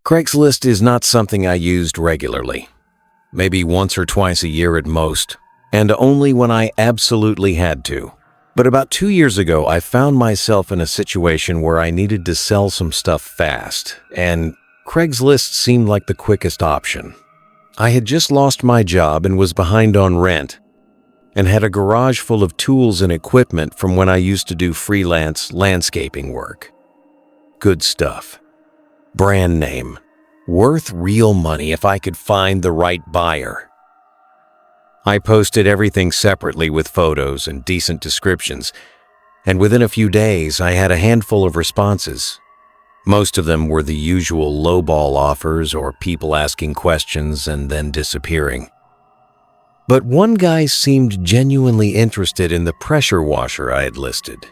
Craigslist is not something I used regularly, maybe once or twice a year at most, and only when I absolutely had to. But about 2 years ago, I found myself in a situation where I needed to sell some stuff fast, and Craigslist seemed like the quickest option. I had just lost my job and was behind on rent, and had a garage full of tools and equipment from when I used to do freelance landscaping work. Good stuff. Brand name. Worth real money if I could find the right buyer. I posted everything separately with photos and decent descriptions, and within a few days I had a handful of responses. Most of them were the usual lowball offers or people asking questions and then disappearing. But one guy seemed genuinely interested in the pressure washer I had listed.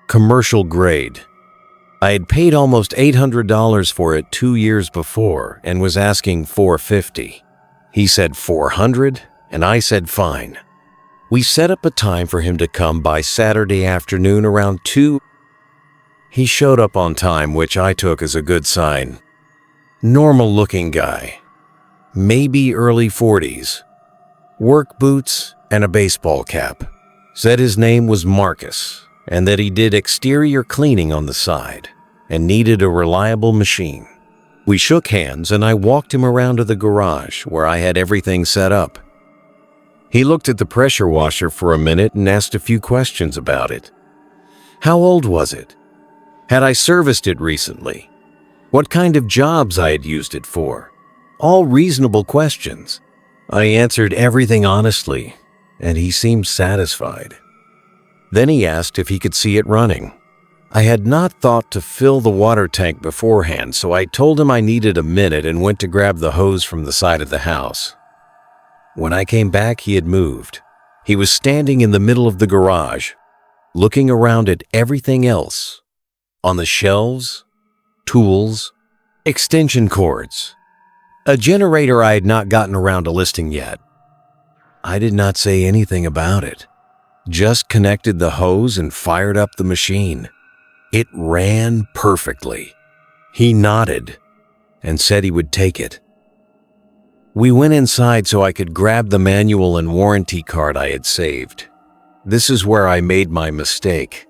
Commercial grade. I had paid almost $800 for it 2 years before and was asking $450. He said $400, and I said fine. We set up a time for him to come by Saturday afternoon around 2. He showed up on time, which I took as a good sign. Normal-looking guy. Maybe early 40s. Work boots and a baseball cap. Said his name was Marcus and that he did exterior cleaning on the side and needed a reliable machine. We shook hands and I walked him around to the garage where I had everything set up. He looked at the pressure washer for a minute and asked a few questions about it. How old was it? Had I serviced it recently? What kind of jobs I had used it for? All reasonable questions. I answered everything honestly, and he seemed satisfied. Then he asked if he could see it running. I had not thought to fill the water tank beforehand, so I told him I needed a minute and went to grab the hose from the side of the house. When I came back, he had moved. He was standing in the middle of the garage, looking around at everything else. On the shelves, tools, extension cords, a generator I had not gotten around to listing yet. I did not say anything about it, just connected the hose and fired up the machine. It ran perfectly. He nodded and said he would take it. We went inside so I could grab the manual and warranty card I had saved. This is where I made my mistake.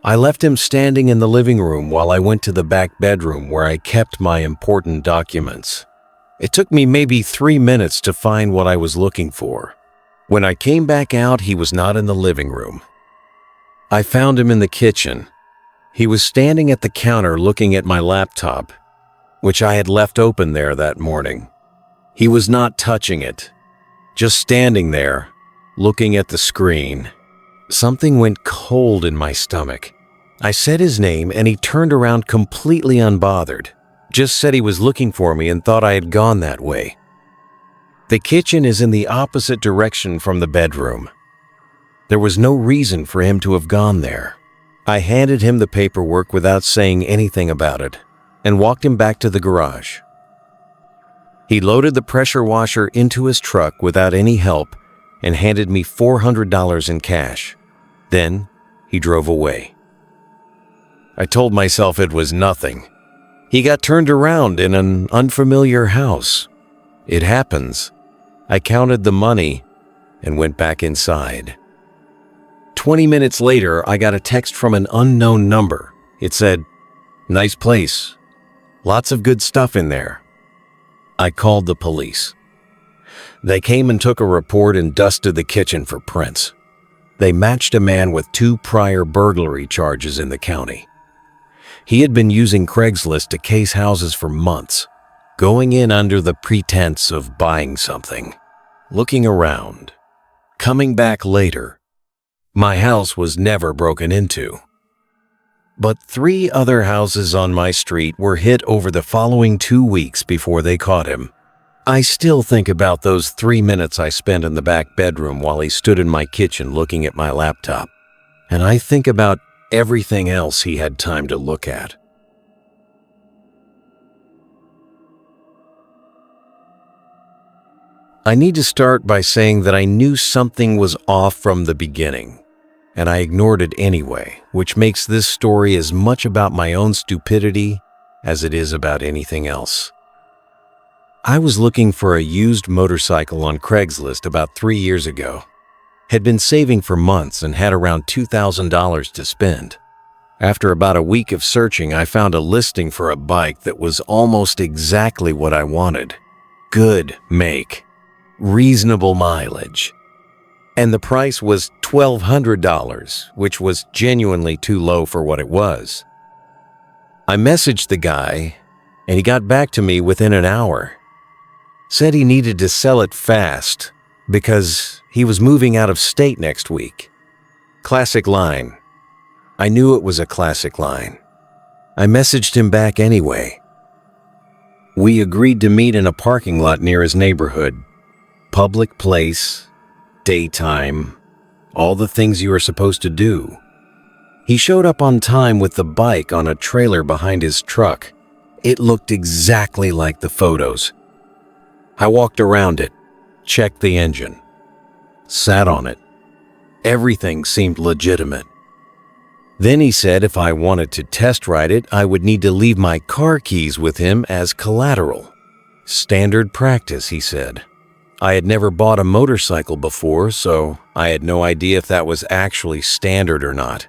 I left him standing in the living room while I went to the back bedroom where I kept my important documents. It took me maybe 3 minutes to find what I was looking for. When I came back out, he was not in the living room. I found him in the kitchen. He was standing at the counter looking at my laptop, which I had left open there that morning. He was not touching it, just standing there, looking at the screen. Something went cold in my stomach. I said his name and he turned around completely unbothered, just said he was looking for me and thought I had gone that way. The kitchen is in the opposite direction from the bedroom. There was no reason for him to have gone there. I handed him the paperwork without saying anything about it and walked him back to the garage. He loaded the pressure washer into his truck without any help and handed me $400 in cash. Then he drove away. I told myself it was nothing. He got turned around in an unfamiliar house. It happens. I counted the money and went back inside. 20 minutes later, I got a text from an unknown number. It said, "Nice place. Lots of good stuff in there." I called the police. They came and took a report and dusted the kitchen for prints. They matched a man with 2 prior burglary charges in the county. He had been using Craigslist to case houses for months, going in under the pretense of buying something, looking around, coming back later. My house was never broken into. But 3 other houses on my street were hit over the following 2 weeks before they caught him. I still think about those 3 minutes I spent in the back bedroom while he stood in my kitchen looking at my laptop. And I think about everything else he had time to look at. I need to start by saying that I knew something was off from the beginning, and I ignored it anyway, which makes this story as much about my own stupidity as it is about anything else. I was looking for a used motorcycle on Craigslist about 3 years ago. Had been saving for months and had around $2,000 to spend. After about a week of searching, I found a listing for a bike that was almost exactly what I wanted. Good make, reasonable mileage. And the price was $1,200, which was genuinely too low for what it was. I messaged the guy, and he got back to me within an hour. Said he needed to sell it fast because he was moving out of state next week. Classic line. I knew it was a classic line. I messaged him back anyway. We agreed to meet in a parking lot near his neighborhood. Public place, daytime, all the things you are supposed to do. He showed up on time with the bike on a trailer behind his truck. It looked exactly like the photos. I walked around it, checked the engine, sat on it. Everything seemed legitimate. Then he said if I wanted to test ride it, I would need to leave my car keys with him as collateral. Standard practice, he said. I had never bought a motorcycle before, so I had no idea if that was actually standard or not.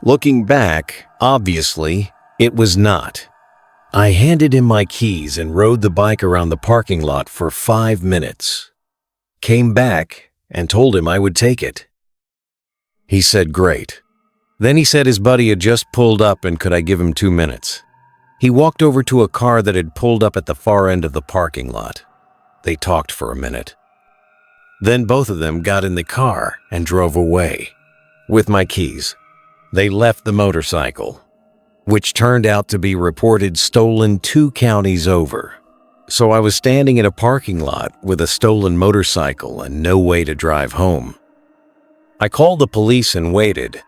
Looking back, obviously, it was not. I handed him my keys and rode the bike around the parking lot for 5 minutes. Came back and told him I would take it. He said great. Then he said his buddy had just pulled up and could I give him 2 minutes. He walked over to a car that had pulled up at the far end of the parking lot. They talked for a minute. Then both of them got in the car and drove away. With my keys. They left the motorcycle, which turned out to be reported stolen 2 counties over. So I was standing in a parking lot with a stolen motorcycle and no way to drive home. I called the police and waited.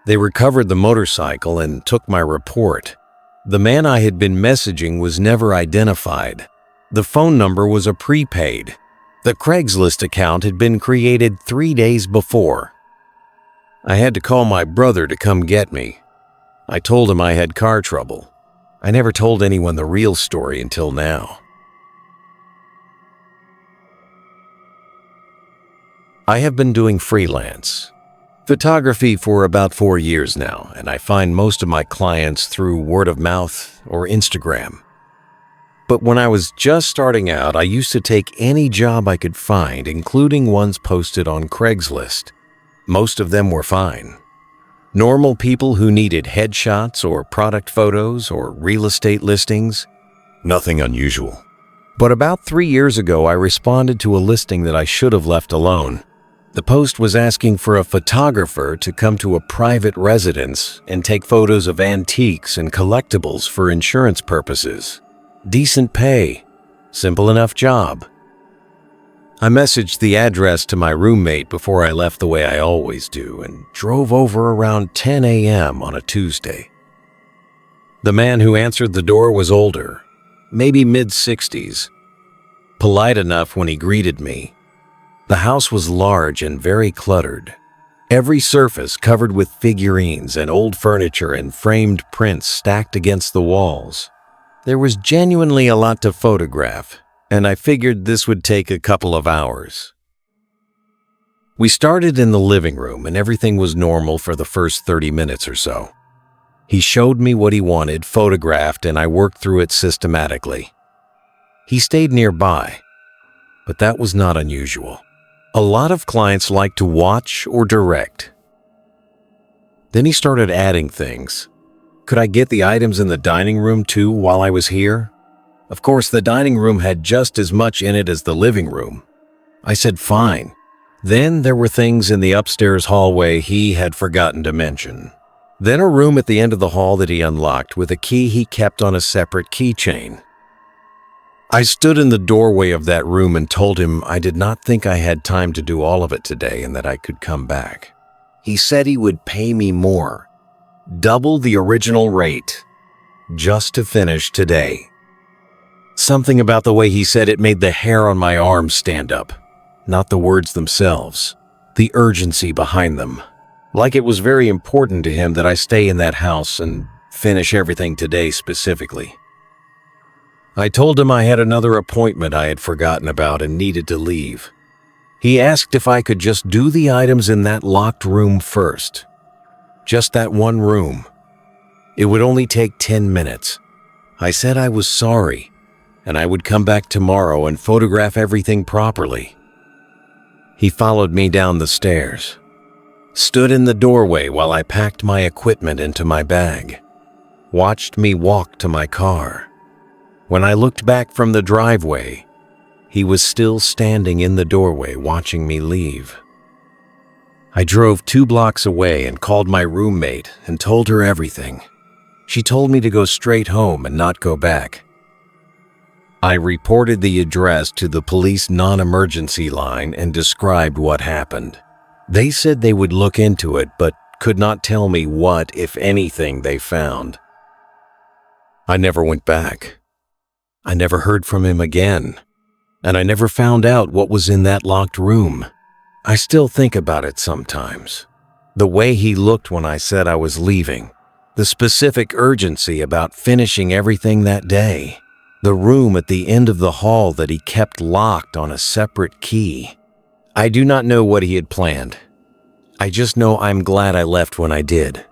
They recovered the motorcycle and took my report. The man I had been messaging was never identified. The phone number was a prepaid. The Craigslist account had been created 3 days before. I had to call my brother to come get me. I told him I had car trouble. I never told anyone the real story until now. I have been doing freelance photography for about 4 years now, and I find most of my clients through word of mouth or Instagram. But when I was just starting out, I used to take any job I could find, including ones posted on Craigslist. Most of them were fine. Normal people who needed headshots or product photos or real estate listings. Nothing unusual. But about 3 years ago, I responded to a listing that I should have left alone. The post was asking for a photographer to come to a private residence and take photos of antiques and collectibles for insurance purposes. Decent pay. Simple enough job. I messaged the address to my roommate before I left the way I always do and drove over around 10 a.m. on a Tuesday. The man who answered the door was older, maybe mid-60s. Polite enough when he greeted me. The house was large and very cluttered. Every surface covered with figurines and old furniture and framed prints stacked against the walls. There was genuinely a lot to photograph, and I figured this would take a couple of hours. We started in the living room and everything was normal for the first 30 minutes or so. He showed me what he wanted, photographed, and I worked through it systematically. He stayed nearby, but that was not unusual. A lot of clients like to watch or direct. Then he started adding things. Could I get the items in the dining room too while I was here? Of course, the dining room had just as much in it as the living room. I said fine. Then there were things in the upstairs hallway he had forgotten to mention. Then a room at the end of the hall that he unlocked with a key he kept on a separate keychain. I stood in the doorway of that room and told him I did not think I had time to do all of it today and that I could come back. He said he would pay me more, double the original rate, just to finish today. Something about the way he said it made the hair on my arms stand up. Not the words themselves, the urgency behind them. Like it was very important to him that I stay in that house and finish everything today specifically. I told him I had another appointment I had forgotten about and needed to leave. He asked if I could just do the items in that locked room first. Just that one room. It would only take 10 minutes. I said I was sorry, and I would come back tomorrow and photograph everything properly. He followed me down the stairs, stood in the doorway while I packed my equipment into my bag, watched me walk to my car. When I looked back from the driveway, he was still standing in the doorway watching me leave. I drove 2 blocks away and called my roommate and told her everything. She told me to go straight home and not go back. I reported the address to the police non-emergency line and described what happened. They said they would look into it, but could not tell me what, if anything, they found. I never went back. I never heard from him again, and I never found out what was in that locked room. I still think about it sometimes. The way he looked when I said I was leaving, the specific urgency about finishing everything that day, the room at the end of the hall that he kept locked on a separate key. I do not know what he had planned. I just know I'm glad I left when I did.